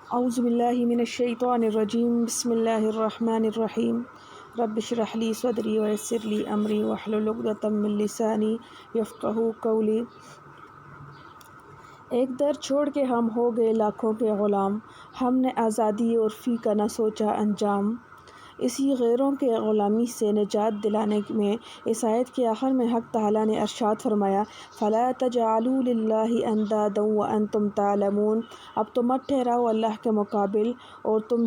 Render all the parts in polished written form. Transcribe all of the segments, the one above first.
اعوذ باللہ من الشیطان الرجیم بسم اللہ الرحمن الرحیم رب اشرح لی صدری ویسر لی امری واحلل عقدۃ من لسانی یفقہوا قولی۔ ایک در چھوڑ کے ہم ہو گئے لاکھوں کے غلام، ہم نے آزادی اور فی کا نہ سوچا انجام۔ اسی غیروں کے غلامی سے نجات دلانے میں اس آیت کے آخر میں حق تعالیٰ نے ارشاد فرمایا فَلَا تَجْعَلُوا لِلَّهِ أَنْدَادًا وَأَنْتُمْ تَعْلَمُونَ، اب تم مت ٹھہراؤ اللہ کے مقابل اور تم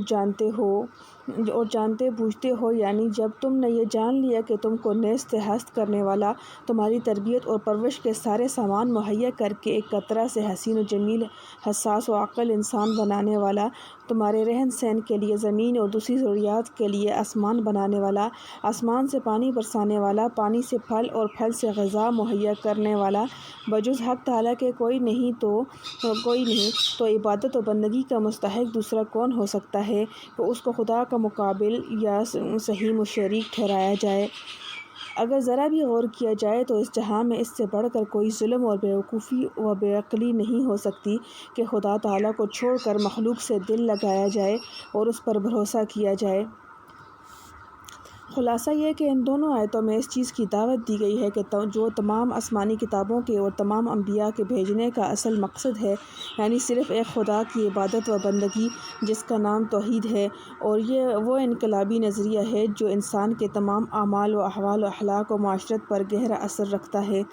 جانتے بوجھتے ہو، یعنی جب تم نے یہ جان لیا کہ تم کو نیست ہست کرنے والا، تمہاری تربیت اور پرورش کے سارے سامان مہیا کر کے ایک قطرہ سے حسین و جمیل، حساس و عاقل انسان بنانے والا، تمہارے رہن سہن کے لیے زمین اور دوسری ضروریات کے لیے آسمان بنانے والا، آسمان سے پانی برسانے والا، پانی سے پھل اور پھل سے غذا مہیا کرنے والا، بجز حق تعالیٰ کے کوئی نہیں تو عبادت و بندگی کا مستحق دوسرا کون ہو سکتا ہے کہ اس کو خدا کا مقابل یا سہیم و شریک ٹھہرایا جائے۔ اگر ذرا بھی غور کیا جائے تو اس جہاں میں اس سے بڑھ کر کوئی ظلم اور بیوقوفی و بے عقلی نہیں ہو سکتی کہ خدا تعالیٰ کو چھوڑ کر مخلوق سے دل لگایا جائے اور اس پر بھروسہ کیا جائے۔ خلاصہ یہ کہ ان دونوں آیتوں میں اس چیز کی دعوت دی گئی ہے کہ جو تمام آسمانی کتابوں کے اور تمام انبیاء کے بھیجنے کا اصل مقصد ہے، یعنی صرف ایک خدا کی عبادت و بندگی جس کا نام توحید ہے، اور یہ وہ انقلابی نظریہ ہے جو انسان کے تمام اعمال و احوال و اخلاق و معاشرت پر گہرا اثر رکھتا ہے،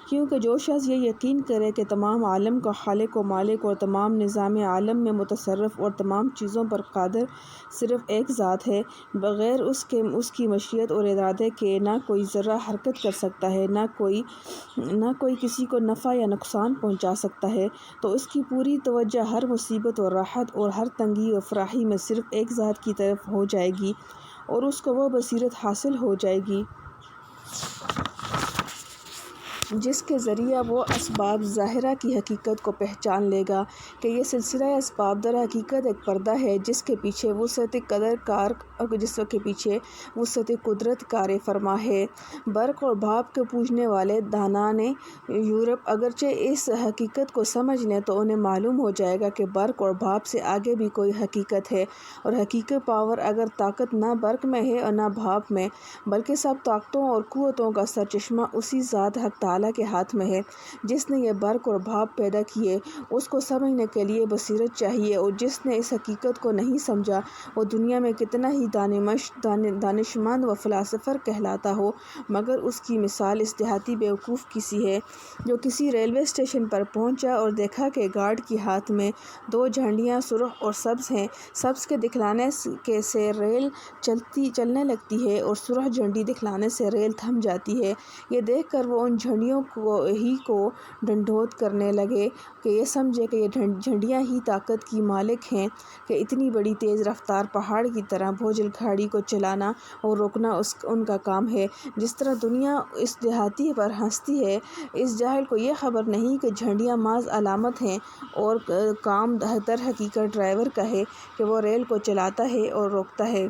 کیونکہ جو شخص یہ یقین کرے کہ تمام عالم کا خالق و مالک اور تمام نظام عالم میں متصرف اور تمام چیزوں پر قادر صرف ایک ذات ہے، بغیر اس کی مشیت اور ارادے کے نہ کوئی ذرہ حرکت کر سکتا ہے، نہ کوئی کسی کو نفع یا نقصان پہنچا سکتا ہے، تو اس کی پوری توجہ ہر مصیبت اور راحت اور ہر تنگی و فراخی میں صرف ایک ذات کی طرف ہو جائے گی اور اس کو وہ بصیرت حاصل ہو جائے گی جس کے ذریعہ وہ اسباب ظاہرہ کی حقیقت کو پہچان لے گا کہ یہ سلسلہ اسباب در حقیقت ایک پردہ ہے جس کے پیچھے وسعت قدرت کار فرما ہے۔ برق اور بھاپ کے پوجنے والے دانان یورپ اگرچہ اس حقیقت کو سمجھ لیں تو انہیں معلوم ہو جائے گا کہ برق اور بھاپ سے آگے بھی کوئی حقیقت ہے، اور حقیقی پاور اگر طاقت نہ برق میں ہے اور نہ بھاپ میں، بلکہ سب طاقتوں اور قوتوں کا سرچشمہ اسی ذات حق تعالیٰ کے ہاتھ میں ہے جس نے یہ برق اور بھاپ پیدا کیے۔ اس کو سمجھنے کے لیے بصیرت چاہیے، اور جس نے اس حقیقت کو نہیں سمجھا وہ دنیا میں کتنا ہی دانشمند و فلاسفر کہلاتا ہو، مگر اس کی مثال اس دیہاتی بیوقوف کی سی ہے جو کسی ریلوے اسٹیشن پر پہنچا اور دیکھا کہ گارڈ کے ہاتھ میں دو جھنڈیاں سرخ اور سبز ہیں، سبز کے دکھلانے سے ریل چلنے لگتی ہے اور سرخ جھنڈی دکھلانے سے ریل تھم جاتی ہے۔ یہ دیکھ کر وہ ان جھنڈیوں کو ڈنڈوت کرنے لگے کہ یہ سمجھے کہ یہ جھنڈیاں ہی طاقت کی مالک ہیں کہ اتنی بڑی تیز رفتار پہاڑ کی طرح بوجھل گاڑی کو چلانا اور روکنا ان کا کام ہے۔ جس طرح دنیا اس دیہاتی پر ہنستی ہے، اس جاہل کو یہ خبر نہیں کہ جھنڈیاں محض علامت ہیں اور کام در حقیقت ڈرائیور کا ہے کہ وہ ریل کو چلاتا ہے اور روکتا ہے،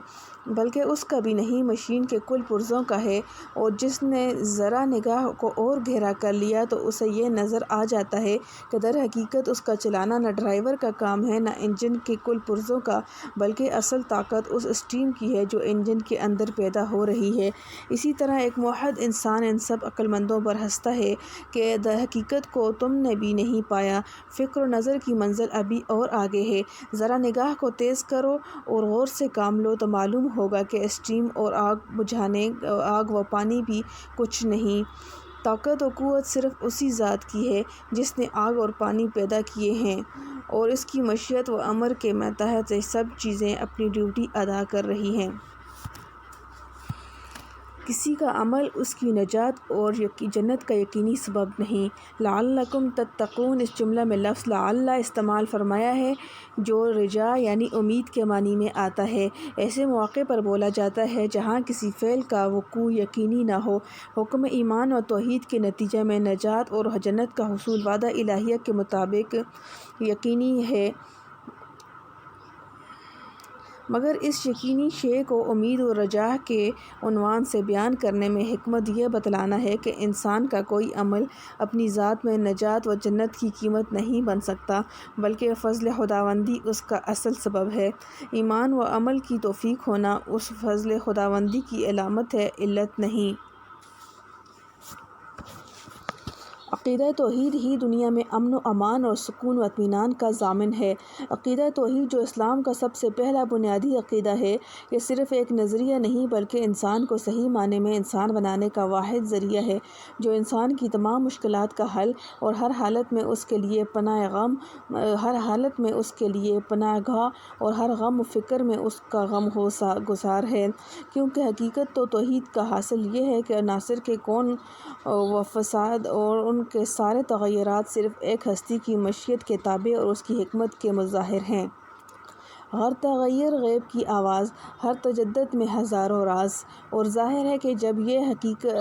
بلکہ اس کا بھی نہیں، مشین کے کل پرزوں کا ہے۔ اور جس نے ذرا نگاہ کو اور گہرا کر لیا تو اسے یہ نظر آ جاتا ہے کہ در حقیقت اس کا چلانا نہ ڈرائیور کا کام ہے نہ انجن کے کل پرزوں کا، بلکہ اصل طاقت اس اسٹیم کی ہے جو انجن کے اندر پیدا ہو رہی ہے۔ اسی طرح ایک موحد انسان ان سب عقل مندوں پر ہنستا ہے کہ در حقیقت کو تم نے بھی نہیں پایا، فکر و نظر کی منزل ابھی اور آگے ہے، ذرا نگاہ کو تیز کرو اور غور سے کام لو تو معلوم ہوگا کہ اسٹیم اور آگ و پانی بھی کچھ نہیں، طاقت و قوت صرف اسی ذات کی ہے جس نے آگ اور پانی پیدا کیے ہیں، اور اس کی مشیت و امر کے ماتحت یہ سب چیزیں اپنی ڈیوٹی ادا کر رہی ہیں۔ کسی کا عمل اس کی نجات اور جنت کا یقینی سبب نہیں۔ لعلکم تتقون، اس جملہ میں لفظ لعل استعمال فرمایا ہے جو رجا یعنی امید کے معنی میں آتا ہے۔ ایسے مواقع پر بولا جاتا ہے جہاں کسی فعل کا وقوع یقینی نہ ہو۔ حکم ایمان و توحید کے نتیجے میں نجات اور جنت کا حصول وعدہ الہیہ کے مطابق یقینی ہے، مگر اس یقینی شے کو امید و رجا کے عنوان سے بیان کرنے میں حکمت یہ بتلانا ہے کہ انسان کا کوئی عمل اپنی ذات میں نجات و جنت کی قیمت نہیں بن سکتا، بلکہ فضل خداوندی اس کا اصل سبب ہے۔ ایمان و عمل کی توفیق ہونا اس فضل خداوندی کی علامت ہے، علت نہیں۔ عقیدہ توحید ہی دنیا میں امن و امان اور سکون و اطمینان کا ضامن ہے۔ عقیدہ توحید جو اسلام کا سب سے پہلا بنیادی عقیدہ ہے، یہ صرف ایک نظریہ نہیں بلکہ انسان کو صحیح معنی میں انسان بنانے کا واحد ذریعہ ہے، جو انسان کی تمام مشکلات کا حل اور ہر حالت میں اس کے لیے پناہ گاہ اور ہر غم و فکر میں اس کا غم گسار ہے، کیونکہ حقیقت تو توحید کا حاصل یہ ہے کہ عناصر کے کون و فساد اور ان کے سارے تغیرات صرف ایک ہستی کی مشیت کے تابع اور اس کی حکمت کے مظاہر ہیں۔ ہر تغیر غیب کی آواز، ہر تجدد میں ہزاروں راز، اور ظاہر ہے کہ جب یہ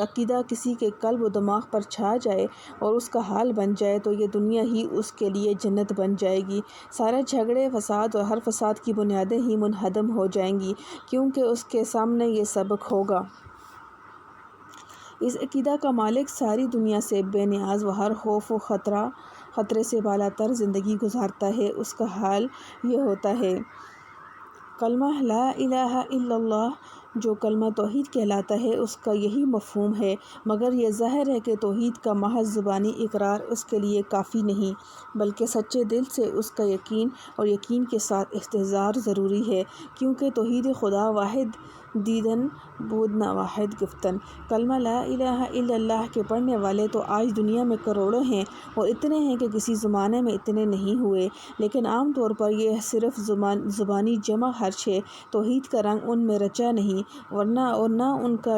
عقیدہ کسی کے قلب و دماغ پر چھا جائے اور اس کا حال بن جائے تو یہ دنیا ہی اس کے لیے جنت بن جائے گی۔ سارے جھگڑے، فساد اور ہر فساد کی بنیادیں ہی منہدم ہو جائیں گی، کیونکہ اس کے سامنے یہ سبق ہوگا۔ اس عقیدہ کا مالک ساری دنیا سے بے نیاز و ہر خوف و خطرے سے بالا تر زندگی گزارتا ہے۔ اس کا حال یہ ہوتا ہے۔ کلمہ لا الہ الا اللہ جو کلمہ توحید کہلاتا ہے، اس کا یہی مفہوم ہے، مگر یہ ظاہر ہے کہ توحید کا محض زبانی اقرار اس کے لیے کافی نہیں، بلکہ سچے دل سے اس کا یقین اور یقین کے ساتھ استحضار ضروری ہے، کیونکہ توحید خدا واحد دیدن بود نہ واحد گفتن۔ کلمہ لا الہ الا اللہ کے پڑھنے والے تو آج دنیا میں کروڑوں ہیں، اور اتنے ہیں کہ کسی زمانے میں اتنے نہیں ہوئے، لیکن عام طور پر یہ صرف زبانی جمع خرچ ہے۔ توحید کا رنگ ان میں رچا نہیں، ورنہ ان کا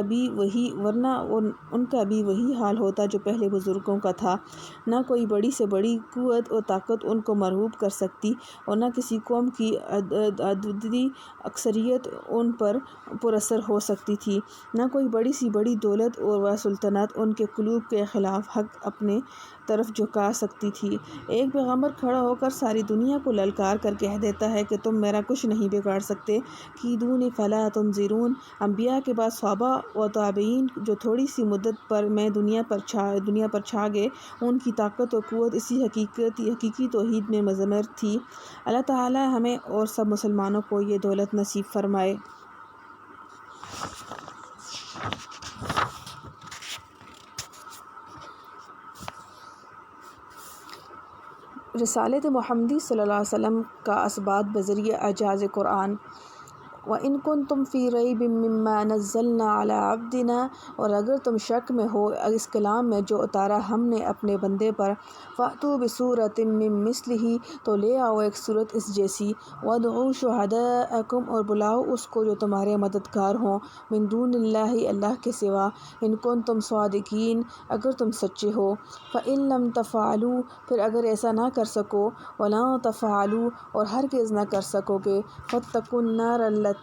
بھی وہی حال ہوتا جو پہلے بزرگوں کا تھا۔ نہ کوئی بڑی سے بڑی قوت و طاقت ان کو مرعوب کر سکتی، اور نہ کسی قوم کی عددی اکثریت ان پر پر اثر ہو سکتی تھی، نہ کوئی بڑی سی بڑی دولت و سلطنت ان کے قلوب کے خلاف حق اپنے طرف جھکا سکتی تھی۔ ایک پیغمبر کھڑا ہو کر ساری دنیا کو للکار کر کہہ دیتا ہے کہ تم میرا کچھ نہیں بگاڑ سکتے، کیدونی فلا تنظرون۔ انبیاء کے بعد صحابہ و تابعین جو تھوڑی سی مدت میں دنیا پر چھا گئے، ان کی طاقت و قوت اسی حقیقی توحید میں مضمر تھی۔ اللہ تعالی ہمیں اور سب مسلمانوں کو یہ دولت نصیب فرمائے۔ رسالت محمدی صلی اللہ علیہ وسلم کا اثبات بذریعہ اعجاز قرآن۔ وَإِن كُنتُمْ فِي رَيْبٍ مِّمَّا نَزَّلْنَا عَلَىٰ عَبْدِنَا، اور اگر تم شک میں ہو اس کلام میں جو اتارا ہم نے اپنے بندے پر، فَأْتُوا بِسُورَةٍ مِّن مِّثْلِهِ، تو لے آؤ ایک سورت اس جیسی، وَادْعُوا شُهَدَاءَكُمْ، اور بلاؤ اس کو جو تمہارے مددگار ہوں، مِن دُونِ اللہِ، اللہ کے سوا، إِن كُنتُمْ صَادِقِينَ، اگر تم سچے ہو۔ فَإِن لَّمْ تَفْعَلُوا، پھر اگر ایسا نہ کر سکو، وَلَن تَفْعَلُوا، اور ہرگز نہ کر سکو گے، فَاتَّقُوا النَّارَ الَّتِي،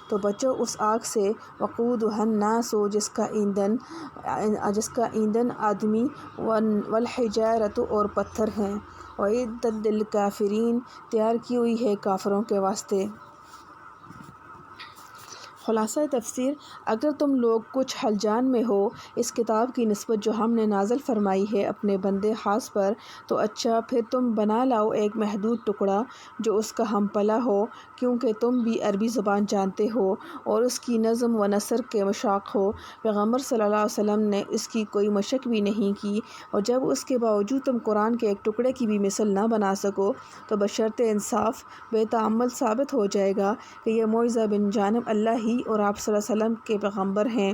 تو بچو اس آگ سے، وقودها الناس، جس کا ایندھن آدمی والحجارۃ، اور پتھر ہیں، اعدت للکافرین، تیار کی ہوئی ہے کافروں کے واسطے۔ خلاصہ تفسیر: اگر تم لوگ کچھ ہلجان میں ہو اس کتاب کی نسبت جو ہم نے نازل فرمائی ہے اپنے بندے خاص پر، تو اچھا، پھر تم بنا لاؤ ایک محدود ٹکڑا جو اس کا ہم پلہ ہو، کیونکہ تم بھی عربی زبان جانتے ہو اور اس کی نظم و نثر کے مشاق ہو۔ پیغمبر صلی اللہ علیہ وسلم نے اس کی کوئی مشق بھی نہیں کی، اور جب اس کے باوجود تم قرآن کے ایک ٹکڑے کی بھی مثل نہ بنا سکو تو بشرط انصاف بے تأمل ثابت ہو جائے گا کہ یہ معجزہ من جانب اللہ ہی اور آپ صلی اللہ علیہ وسلم کے پیغمبر ہیں،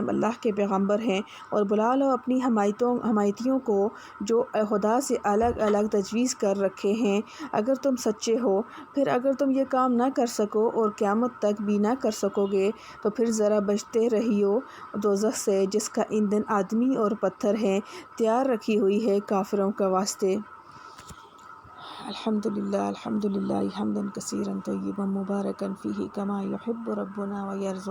اللہ کے پیغمبر ہیں، اور بلا لو اپنی حمایتیوں کو جو خدا سے الگ الگ تجویز کر رکھے ہیں اگر تم سچے ہو۔ پھر اگر تم یہ کام نہ کر سکو اور قیامت تک بھی نہ کر سکو گے تو پھر ذرا بچتے رہیو دوزخ سے، جس کا ایندھن آدمی اور پتھر ہیں، تیار رکھی ہوئی ہے کافروں کے واسطے۔ الحمدللہ حمدا کثیرا طیبا مبارکا فیہ کما یحب ربنا ویرضی۔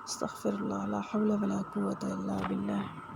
استغفر اللہ، لا حول ولا قوة الا باللہ۔